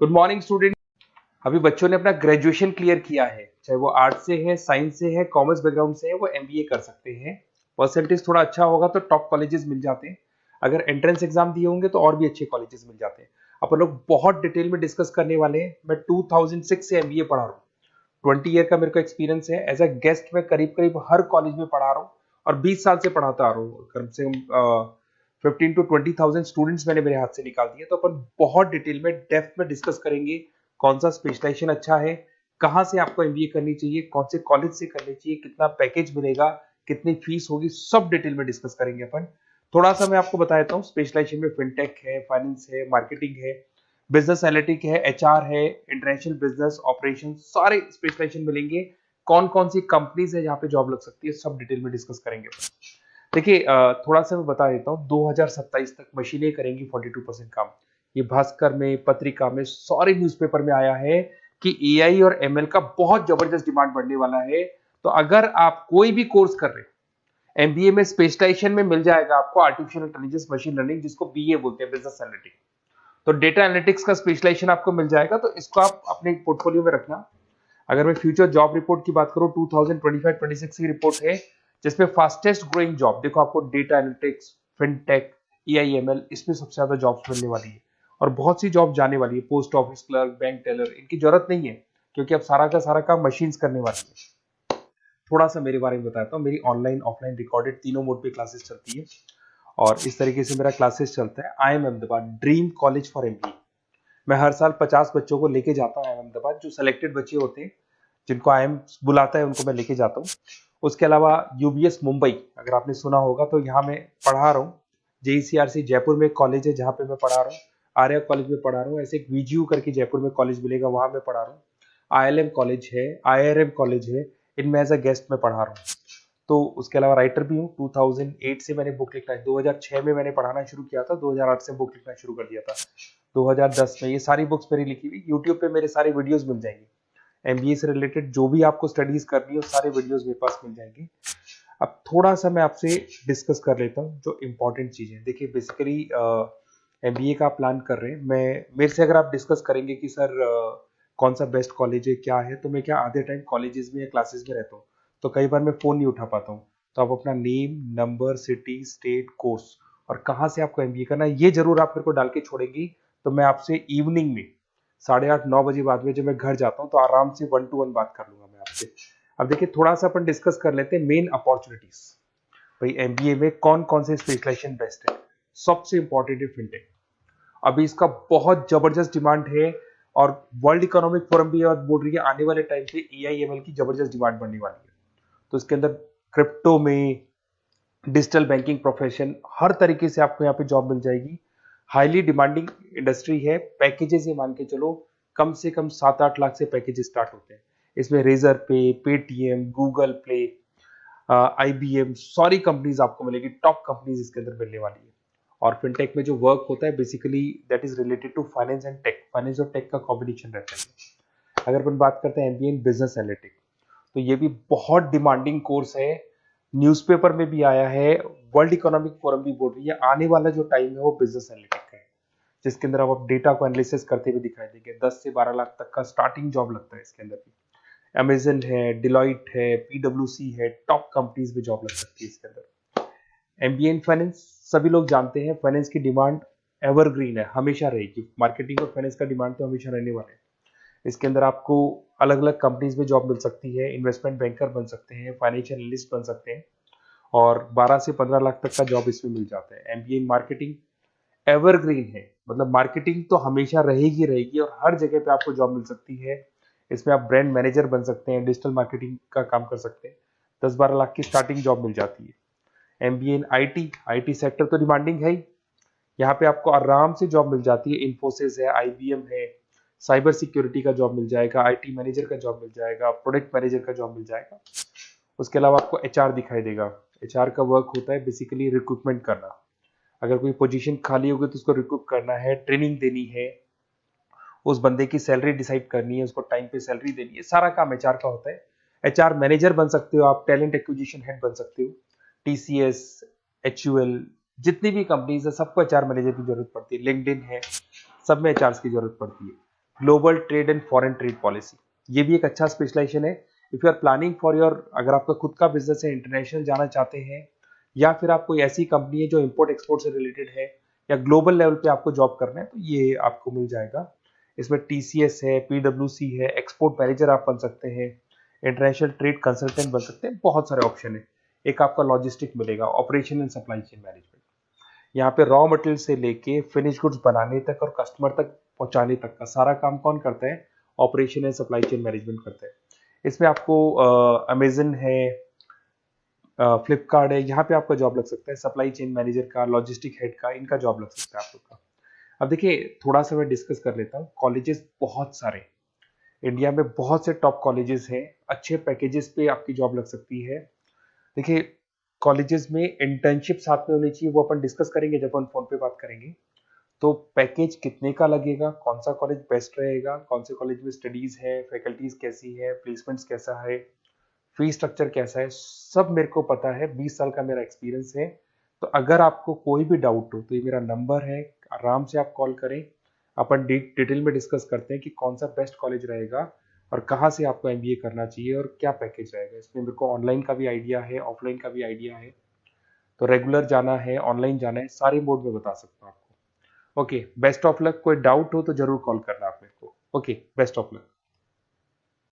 Good morning student. अभी बच्चों ने अपना ग्रेजुएशन क्लियर किया है, चाहे वो आर्ट से है, साइंस से है, कॉमर्स बैकग्राउंड से है, वो एमबीए कर सकते हैं। परसेंटेज थोड़ा अच्छा होगा तो टॉप कॉलेजेस मिल जाते हैं। अगर एंट्रेंस एग्जाम दिए होंगे तो और भी अच्छे कॉलेजेस मिल जाते हैं। अपन लोग बहुत डिटेल में डिस्कस करने वाले हैं। मैं 2006 से एमबीए पढ़ा रहा हूँ। 20 ईयर का मेरे को एक्सपीरियंस है। एज अ गेस्ट मैं करीब करीब हर कॉलेज में पढ़ा रहा हूँ और 20 साल से पढ़ाता आ रहा हूँ। कम से कम 15 to 20,000 स्टूडेंट्स मैंने मेरे हाथ से निकाल दिए। तो अपन बहुत डिटेल में डेप्थ में डिस्कस करेंगे कौन सा स्पेशलाइजेशन अच्छा है, कहाँ से आपको एमबीए करनी चाहिए, कौन से कॉलेज से करनी चाहिए, कितना पैकेज मिलेगा, कितनी फीस होगी, सब डिटेल में डिस्कस करेंगे अपन। थोड़ा सा मैं आपको बता देता हूँ। स्पेशलाइजेशन में फिनटेक है, फाइनेंस है, मार्केटिंग है, बिजनेस एनालिटिक है, एचआर है, इंटरनेशनल बिजनेस ऑपरेशन, सारे स्पेशलाइजेशन मिलेंगे। कौन कौन सी कंपनीज है जहाँ पे जॉब लग सकती है, सब डिटेल में डिस्कस करेंगे। देखिए, थोड़ा सा मैं बता देता हूँ। 2027 तक मशीनें करेंगी 42% काम। ये भास्कर में, पत्रिका में, सारे न्यूज़पेपर में आया है कि एआई और एमएल का बहुत जबरदस्त डिमांड बढ़ने वाला है। तो अगर आप कोई भी कोर्स कर रहे हैं, एमबीए में स्पेशलाइजेशन में मिल जाएगा आपको आर्टिफिशियल इंटेलिजेंस, मशीन लर्निंग, जिसको बीए बोलते हैं, बिजनेस एनालिटिक्स। तो डेटा एनालिटिक्स का स्पेशलाइजेशन आपको मिल जाएगा, तो इसको आप अपने पोर्टफोलियो में रखना। अगर मैं फ्यूचर जॉब रिपोर्ट की बात करूं, 2025-26 की रिपोर्ट है, जिसमें फास्टेस्ट ग्रोइंग जॉब देखो आपको डेटा एनालिटिक्स, फिनटेक, एआईएमएल, इसमें सबसे ज्यादा जॉब्स मिलने वाली है। और बहुत सी जॉब जाने वाली है। Post office clerk, bank teller, इनकी जरूरत नहीं है क्योंकि अब सारा का सारा काम मशीन्स करने वाली है। थोड़ा सा मेरे बारे में बताता हूँ। मेरी ऑनलाइन ऑफलाइन रिकॉर्डेड तीनों मोड पे क्लासेस चलती है और इस तरीके से मेरा क्लासेस चलता है। I am Ahmedabad dream college for MBA. मैं हर साल 50 बच्चों को लेके जाता हूँ अहमदाबाद। जो सिलेक्टेड बच्चे होते हैं, जिनको आईएम बुलाता है, उनको मैं लेके जाता हूँ। उसके अलावा यूबीएस मुंबई, अगर आपने सुना होगा, तो यहाँ मैं पढ़ा रहा हूँ। जेईसीआरसी जयपुर में कॉलेज है जहाँ पे मैं पढ़ा रहा हूँ। आर्या कॉलेज में पढ़ा रहा हूँ। ऐसे एक वीजीयू करके जयपुर में कॉलेज मिलेगा, वहां मैं पढ़ा रहा हूँ। आईएलएम कॉलेज है, आईआरएम कॉलेज है, इनमें एज अ गेस्ट में पढ़ा रहा हूँ। तो उसके अलावा राइटर भी हूँ। 2008 से मैंने बुक लिखना है। 2006 में मैंने पढ़ाना शुरू किया था, 2008 से बुक लिखना शुरू कर दिया था। 2010 में ये सारी बुक्स मेरी लिखी हुई यूट्यूब पे मेरे सारे वीडियोस मिल जाएंगे। एमबीए से रिलेटेड जो भी आपको स्टडीज करनी हो, सारे वीडियोस मेरे पास मिल जाएंगे। अब थोड़ा सा मैं आपसे डिस्कस कर लेता हूँ जो इंपॉर्टेंट चीजें। देखिए, बेसिकली एमबीए का आप प्लान कर रहे हैं, मैं मेरे से अगर आप डिस्कस करेंगे कि सर कौन सा बेस्ट कॉलेज है, क्या है, तो मैं क्या आधे टाइम कॉलेजेस में या क्लासेस में रहता हूँ, तो कई बार मैं फोन नहीं उठा पाता हूँ। तो आप अपना name, number, city, state, course और कहाँ से आपको एमबीए करना है, ये जरूर आप मेरे को डाल के छोड़ेंगी। तो मैं आपसे इवनिंग में 8:30-9 बजे बाद में जब मैं घर जाता हूँ, तो आराम से 1-to-1 बात कर लूंगा मैं आपसे। अब देखिए, थोड़ा सा अपन डिस्कस कर लेते हैं मेन अपॉर्चुनिटीज। भाई, एमबीए में कौन कौन से स्पेशलाइजेशन बेस्ट है। सबसे इंपॉर्टेंट है फिनटेक। अभी इसका बहुत जबरदस्त डिमांड है और वर्ल्ड इकोनॉमिक फोरम भी बोल रही है आने वाले टाइम पे एआईएमएल की जबरदस्त डिमांड बढ़ने वाली है। तो इसके अंदर क्रिप्टो में, डिजिटल बैंकिंग प्रोफेशन, हर तरीके से आपको यहाँ पे जॉब मिल जाएगी। हाईली डिमांडिंग इंडस्ट्री है। पैकेजेस ये मान के चलो, कम से कम 7-8 लाख से पैकेजेस स्टार्ट होते हैं। इसमें रेजर पे, पेटीएम, गूगल प्ले, आईबीएम, सारी कंपनीज आपको मिलेगी। टॉप कंपनीज इसके अंदर मिलने वाली है। और फिनटेक में जो वर्क होता है, basically that is related to finance and tech. Finance और टेक का कॉम्बिनेशन रहता है। अगर अपन बात करते हैं एमबीए इन बिजनेस एनालिटिक्स, तो ये भी बहुत डिमांडिंग कोर्स है। न्यूज़पेपर में भी आया है, वर्ल्ड इकोनॉमिक फोरम भी बोल रही है आने वाला जो टाइम है वो बिजनेस एनालिटिक्स का है, जिसके अंदर आप डेटा को एनालिसिस करते हुए दिखाई देंगे। 10 से 12 लाख तक का स्टार्टिंग जॉब लगता है इसके अंदर भी। अमेजन है, डिलॉइट है, पीडब्ल्यूसी है, टॉप कंपनीज में जॉब लग सकती है इसके अंदर। एमबीए इन फाइनेंस, सभी लोग जानते हैं फाइनेंस की डिमांड एवरग्रीन है, हमेशा रहेगी। मार्केटिंग और फाइनेंस का डिमांड तो हमेशा रहने वाला है। इसके अंदर आपको अलग अलग कंपनीज में जॉब मिल सकती है। इन्वेस्टमेंट बैंकर बन सकते हैं, फाइनेंशियल एनालिस्ट बन सकते हैं और 12 से 15 लाख तक का जॉब इसमें मिल जाता है। एमबीए इन मार्केटिंग एवरग्रीन है, मतलब मार्केटिंग तो हमेशा रहेगी रहेगी और हर जगह पे आपको जॉब मिल सकती है। इसमें आप ब्रांड मैनेजर बन सकते हैं, डिजिटल मार्केटिंग का काम कर सकते हैं। 10-12 लाख की स्टार्टिंग जॉब मिल जाती है। MBA in IT, IT sector तो डिमांडिंग है ही। यहाँ पे आपको आराम से जॉब मिल जाती है। इन्फोसिस है, आईबीएम है, साइबर सिक्योरिटी का जॉब मिल जाएगा, आईटी मैनेजर का जॉब मिल जाएगा, प्रोडक्ट मैनेजर का जॉब मिल जाएगा। उसके अलावा आपको एचआर दिखाई देगा। एचआर का वर्क होता है बेसिकली रिक्रूटमेंट करना। अगर कोई पोजीशन खाली होगी तो उसको रिक्रूट करना है, ट्रेनिंग देनी है, उस बंदे की सैलरी डिसाइड करनी है, उसको टाइम पे सैलरी देनी है, सारा काम एचआर का होता है। एचआर मैनेजर बन सकते हो आप, टैलेंट एक्विजिशन हेड बन सकते हो। टीसीएस, एचयूएल, जितनी भी कंपनीज है सबको एचआर मैनेजर की जरूरत पड़ती है। लिंक्डइन है, सब में एचआर की जरूरत पड़ती है। Global trade and foreign trade policy, ये भी एक अच्छा स्पेशलाइजेशन है। If you are planning for your, अगर आपका खुद का बिजनेस है, इंटरनेशनल जाना चाहते हैं, या फिर आप कोई ऐसी कंपनी है जो इंपोर्ट एक्सपोर्ट से रिलेटेड है, या ग्लोबल लेवल पे आपको जॉब करना है, तो ये आपको मिल जाएगा। इसमें टीसीएस है, पीडब्ल्यूसी है, एक्सपोर्ट मैनेजर आप बन सकते हैं, इंटरनेशनल ट्रेड कंसल्टेंट बन सकते हैं, बहुत सारे ऑप्शन है। एक आपका लॉजिस्टिक मिलेगा, operation and supply chain management, यहाँ पे रॉ मटेरियल से लेके फिनिश गुड्स बनाने तक और कस्टमर तक पहुंचाने तक का सारा काम कौन करता है? Operation and supply chain management करता है। इसमें आपको अमेजन है, फ्लिपकार्ट है, यहाँ पे आपका जॉब लग सकता है, सप्लाई चेन मैनेजर का, लॉजिस्टिक हेड का, इनका जॉब लग सकता है आप लोग का। अब देखिए, थोड़ा सा मैं डिस्कस कर लेता हूँ। कॉलेजेस बहुत सारे इंडिया में, बहुत से टॉप कॉलेजेस हैं, अच्छे पैकेजेस पे आपकी जॉब लग सकती है। देखिए, कॉलेजेस में इंटर्नशिप साथ में होनी चाहिए, वो अपन डिस्कस करेंगे जब अपन फोन पे बात करेंगे। तो पैकेज कितने का लगेगा, कौन सा कॉलेज बेस्ट रहेगा, कौन से कॉलेज में स्टडीज है, फैकल्टीज कैसी है, प्लेसमेंट्स कैसा है, फी स्ट्रक्चर कैसा है, सब मेरे को पता है, 20 साल का मेरा एक्सपीरियंस है। तो अगर आपको कोई भी डाउट हो तो ये मेरा नंबर है, आराम से आप कॉल करें। अपन डिटेल में डिस्कस करते हैं कि कौन सा बेस्ट कॉलेज रहेगा और कहाँ से आपको एमबीए करना चाहिए और क्या पैकेज रहेगा। इसमें मेरे को ऑनलाइन का भी आइडिया है, ऑफलाइन का भी आइडिया है, तो रेगुलर जाना है, ऑनलाइन जाना है, सारे मोड में बता सकता हूँ आपको। Okay, best of luck. कोई डाउट हो तो जरूर कॉल करना आप मेरे को। Okay, best of luck.